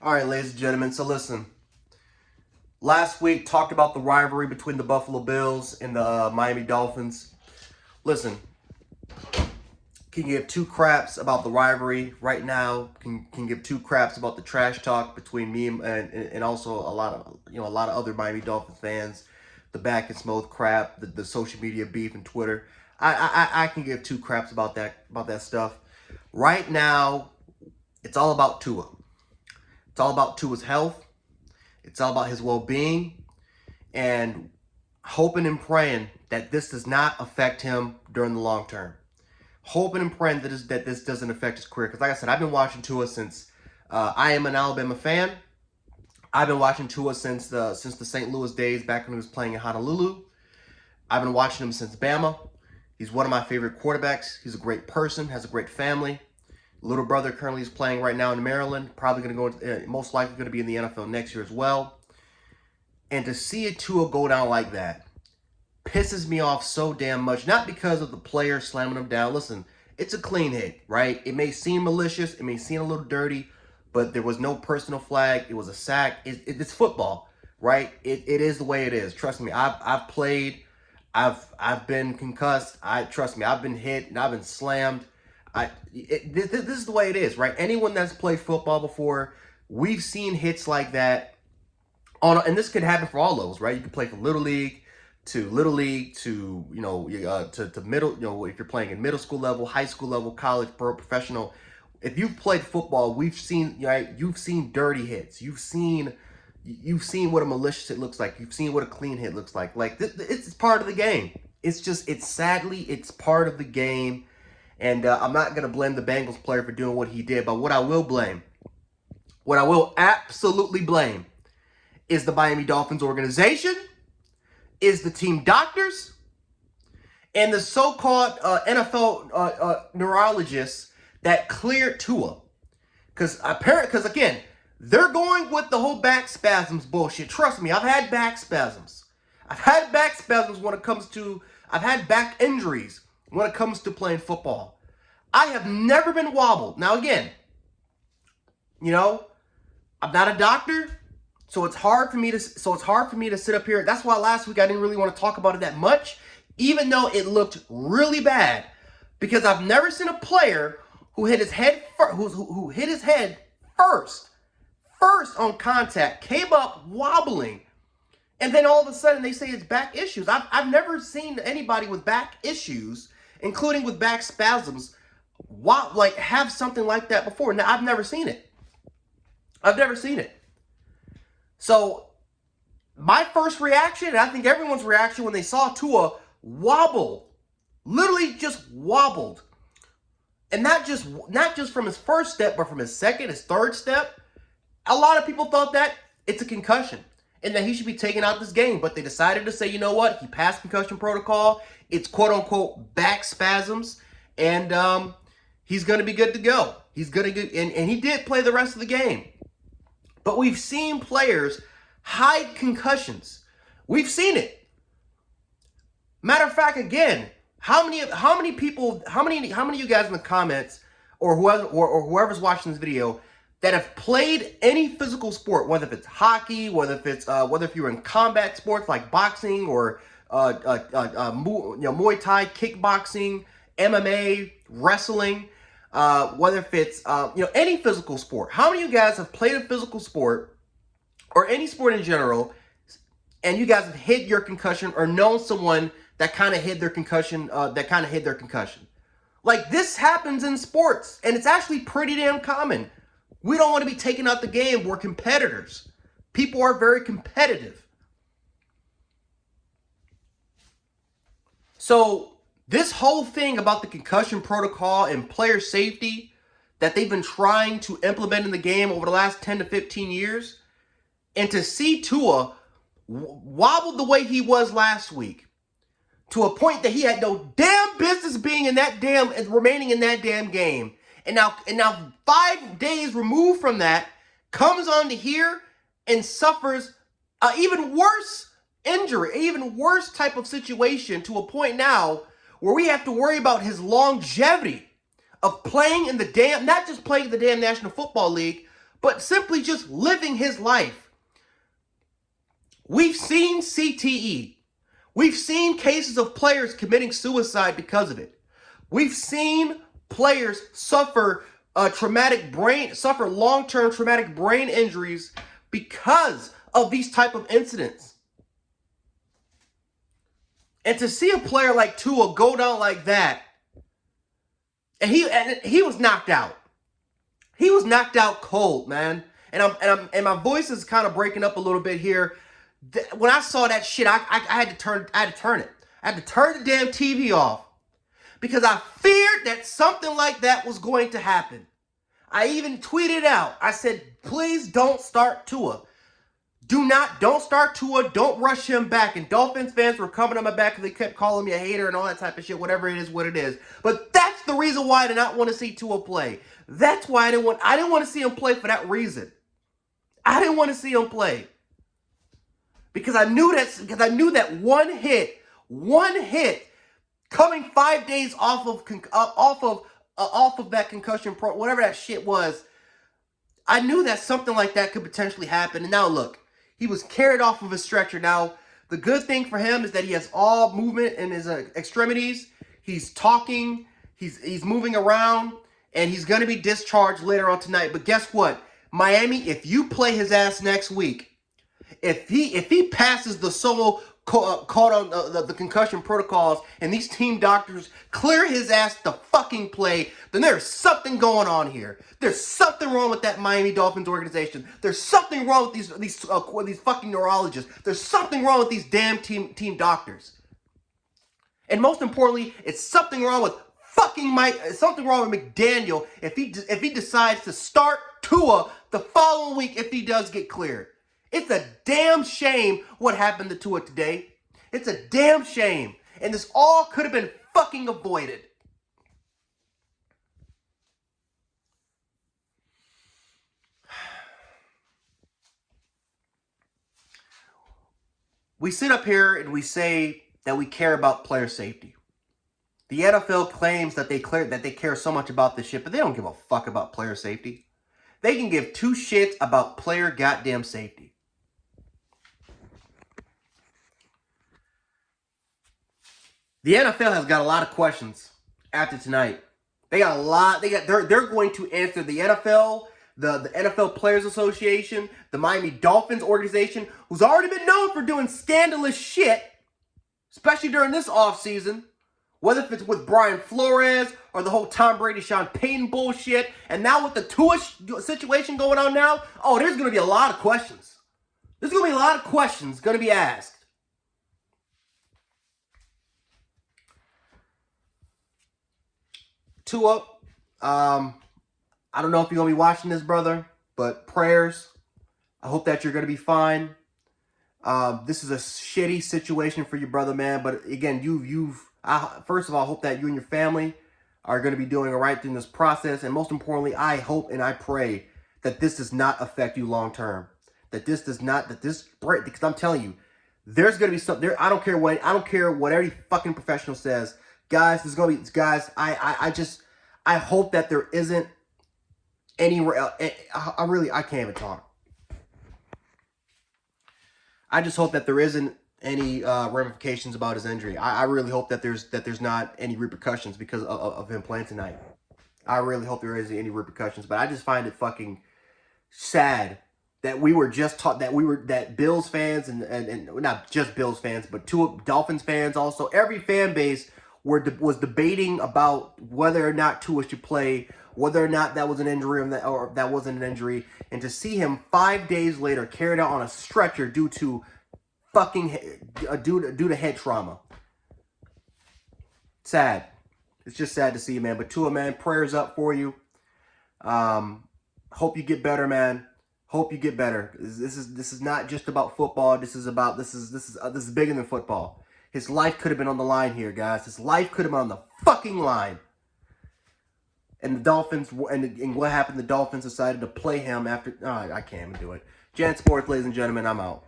All right, ladies and gentlemen, so listen. Last week, talked about the rivalry between the Buffalo Bills and the Miami Dolphins. Listen, can give two craps about the rivalry right now. Can give two craps about the trash talk between me and also a lot of other Miami Dolphins fans, the back and smoke crap, the social media beef and Twitter. I can give two craps about that stuff. Right now, it's all about Tua. It's all about Tua's health. It's all about his well-being, and hoping and praying that this does not affect him during the long term. Hoping and praying that this doesn't affect his career. Because like I said, I've been watching Tua since I am an Alabama fan. I've been watching Tua since the St. Louis days, back when he was playing in Honolulu. I've been watching him since Bama. He's one of my favorite quarterbacks. He's a great person, has a great family. Little brother currently is playing right now in Maryland. Probably going to go, most likely going to be in the NFL next year as well. And to see a Tua go down like that pisses me off so damn much. Not because of the player slamming him down. Listen, it's a clean hit, right? It may seem malicious. It may seem a little dirty. But there was no personal flag. It was a sack. It's football, right? It is the way it is. Trust me. I've played. I've been concussed. Trust me. I've been hit and I've been slammed. This is the way it is, right? Anyone that's played football before, we've seen hits like that. And this could happen for all those, right? You can play from little league to to middle. If you're playing in middle school level, high school level, college, pro, professional. If you've played football, we've seen, right? You've seen dirty hits. You've seen what a malicious hit looks like. You've seen what a clean hit looks like. Like it's part of the game. Sadly, it's part of the game. And I'm not going to blame the Bengals player for doing what he did. But what I will absolutely blame, is the Miami Dolphins organization, is the team doctors, and the so-called NFL neurologists that cleared Tua. Because again, they're going with the whole back spasms bullshit. Trust me, I've had back spasms. I've had back injuries when it comes to playing football. I have never been wobbled. Now again, I'm not a doctor, so it's hard for me to sit up here. That's why last week I didn't really want to talk about it that much, even though it looked really bad, because I've never seen a player who hit his head who hit his head first on contact, came up wobbling, and then all of a sudden they say it's back issues. I've never seen anybody with back issues, including with back spasms, have something like that before. Now, I've never seen it. So my first reaction, and I think everyone's reaction when they saw Tua wobble, literally just wobbled, and not just from his first step, but from his second, his third step, a lot of people thought that it's a concussion and that he should be taken out this game. But they decided to say, you know what? He passed concussion protocol. It's quote-unquote back spasms, and he's going to be good to go. He's going to get, and he did play the rest of the game. But we've seen players hide concussions. We've seen it. Matter of fact, again, how many of you guys in the comments or whoever's watching this video that have played any physical sport, whether if it's hockey, whether if you're in combat sports like boxing or Muay Thai, kickboxing, MMA, wrestling, whether if it's any physical sport. How many of you guys have played a physical sport or any sport in general, and you guys have hid your concussion or known someone that kind of hid their concussion? Like, this happens in sports, and it's actually pretty damn common. We don't want to be taken out the game. We're competitors. People are very competitive. So this whole thing about the concussion protocol and player safety that they've been trying to implement in the game over the last 10 to 15 years, and to see Tua wobbled the way he was last week, to a point that he had no damn business being remaining in that damn game. And now 5 days removed from that, comes on to here and suffers an even worse injury, even worse type of situation, to a point now where we have to worry about his longevity of playing in the not just playing in the damn National Football League, but simply just living his life. We've seen CTE. We've seen cases of players committing suicide because of it. We've seen players suffer long-term traumatic brain injuries because of these type of incidents. And to see a player like Tua go down like that, and he was knocked out. He was knocked out cold, man. And my voice is kind of breaking up a little bit here. When I saw that shit, I had to turn it. I had to turn the damn TV off because I feared that something like that was going to happen. I even tweeted out. I said, please don't start Tua. Don't start Tua. Don't rush him back. And Dolphins fans were coming on my back because they kept calling me a hater and all that type of shit. Whatever it is, what it is. But that's the reason why I did not want to see Tua play. That's why I didn't want to see him play for that reason. I didn't want to see him play because I knew that one hit coming 5 days off of that concussion whatever that shit was. I knew that something like that could potentially happen. And now look, he was carried off of a stretcher. Now, the good thing for him is that he has all movement in his extremities. He's talking, he's moving around, and he's going to be discharged later on tonight. But guess what? Miami, if you play his ass next week, if he passes the solo caught on the concussion protocols and these team doctors clear his ass to fucking play, then there's something going on here. There's something wrong with that Miami Dolphins organization. There's something wrong with these fucking neurologists. There's something wrong with these damn team doctors. And most importantly, it's something wrong with something wrong with McDaniel if he decides to start Tua the following week if he does get cleared. It's a damn shame what happened to Tua today. It's a damn shame. And this all could have been fucking avoided. We sit up here and we say that we care about player safety. The NFL claims that they care so much about this shit, but they don't give a fuck about player safety. They can give two shits about player goddamn safety. The NFL has got a lot of questions after tonight. They got a lot. They're going to answer the NFL, the NFL Players Association, the Miami Dolphins organization, who's already been known for doing scandalous shit, especially during this offseason. Whether if it's with Brian Flores or the whole Tom Brady, Sean Payton bullshit, and now with the Tua situation going on now, there's going to be a lot of questions. There's going to be a lot of questions going to be asked. Tua, I don't know if you're going to be watching this, brother, but prayers. I hope that you're going to be fine. This is a shitty situation for your brother, man. But again, first of all, I hope that you and your family are going to be doing all right during this process. And most importantly, I hope and I pray that this does not affect you long term. Because I'm telling you, there's going to be something there. I don't care what every fucking professional says. Guys, I hope that there isn't any, I can't even talk. I just hope that there isn't any ramifications about his injury. I really hope that there's not any repercussions because of him playing tonight. I really hope there isn't any repercussions, but I just find it fucking sad that we were just taught that Bills fans and not just Bills fans, but two Dolphins fans also, every fan base was debating about whether or not Tua should play, whether or not that was an injury or that wasn't an injury, and to see him 5 days later carried out on a stretcher due to head trauma. Sad. It's just sad to see, man. But Tua, man, prayers up for you. Hope you get better, man. Hope you get better. This is not just about football. This is bigger than football. His life could have been on the line here, guys. His life could have been on the fucking line. And the Dolphins, and what happened, the Dolphins decided to play him after, I can't even do it. Jan Sports, ladies and gentlemen, I'm out.